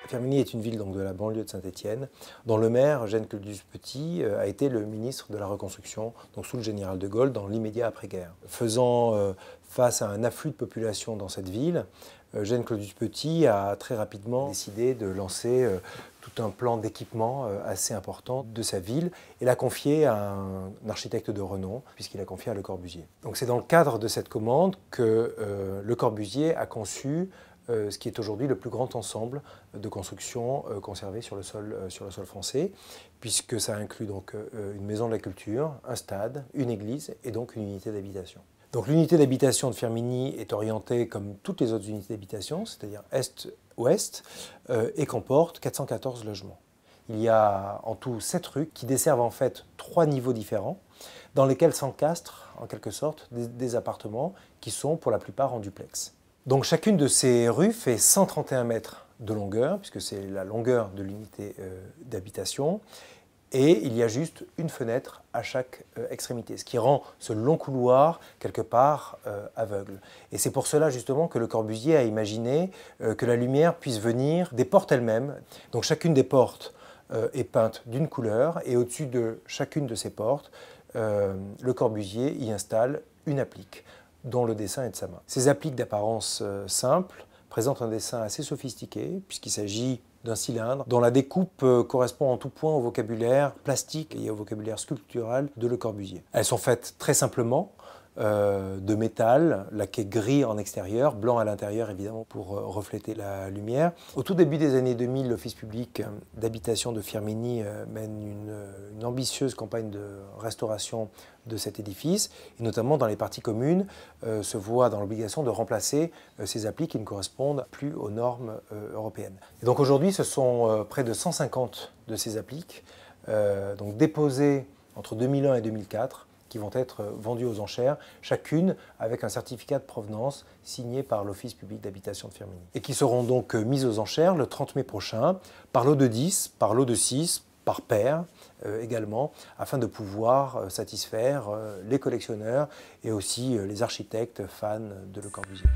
Firminy est une ville donc, de la banlieue de Saint-Étienne, dont le maire, Eugène Claudius-Petit, a été le ministre de la Reconstruction, donc sous le général de Gaulle, dans l'immédiat après-guerre. Faisant face à un afflux de population dans cette ville, Eugène Claudius-Petit a très rapidement décidé de lancer tout un plan d'équipement assez important de sa ville et l'a confié à un architecte de renom, puisqu'il a confié à Le Corbusier. Donc c'est dans le cadre de cette commande que Le Corbusier a conçu ce qui est aujourd'hui le plus grand ensemble de construction conservé sur le sol français, puisque ça inclut donc une maison de la culture, un stade, une église et donc une unité d'habitation. Donc l'unité d'habitation de Firminy est orientée comme toutes les autres unités d'habitation, c'est-à-dire est-ouest, et comporte 414 logements. Il y a en tout 7 rues qui desservent en fait 3 niveaux différents, dans lesquels s'encastrent en quelque sorte des appartements qui sont pour la plupart en duplex. Donc chacune de ces rues fait 131 mètres de longueur, puisque c'est la longueur de l'unité d'habitation, et il y a juste une fenêtre à chaque extrémité, ce qui rend ce long couloir quelque part aveugle. Et c'est pour cela justement que Le Corbusier a imaginé que la lumière puisse venir des portes elles-mêmes. Donc chacune des portes est peinte d'une couleur, et au-dessus de chacune de ces portes, Le Corbusier y installe une applique, dont le dessin est de sa main. Ces appliques d'apparence simple présentent un dessin assez sophistiqué, puisqu'il s'agit d'un cylindre dont la découpe correspond en tout point au vocabulaire plastique et au vocabulaire sculptural de Le Corbusier. Elles sont faites très simplement de métal, laqué gris en extérieur, blanc à l'intérieur évidemment pour refléter la lumière. Au tout début des années 2000, l'Office public d'habitation de Firminy mène une ambitieuse campagne de restauration de cet édifice, et notamment dans les parties communes, se voit dans l'obligation de remplacer ces appliques qui ne correspondent plus aux normes européennes. Et donc aujourd'hui, ce sont près de 150 de ces appliques, donc déposées entre 2001 et 2004, qui vont être vendues aux enchères, chacune avec un certificat de provenance signé par l'Office public d'habitation de Firminy. Et qui seront donc mises aux enchères le 30 mai prochain, par lot de 10, par lot de 6, par paire également, afin de pouvoir satisfaire les collectionneurs et aussi les architectes fans de Le Corbusier.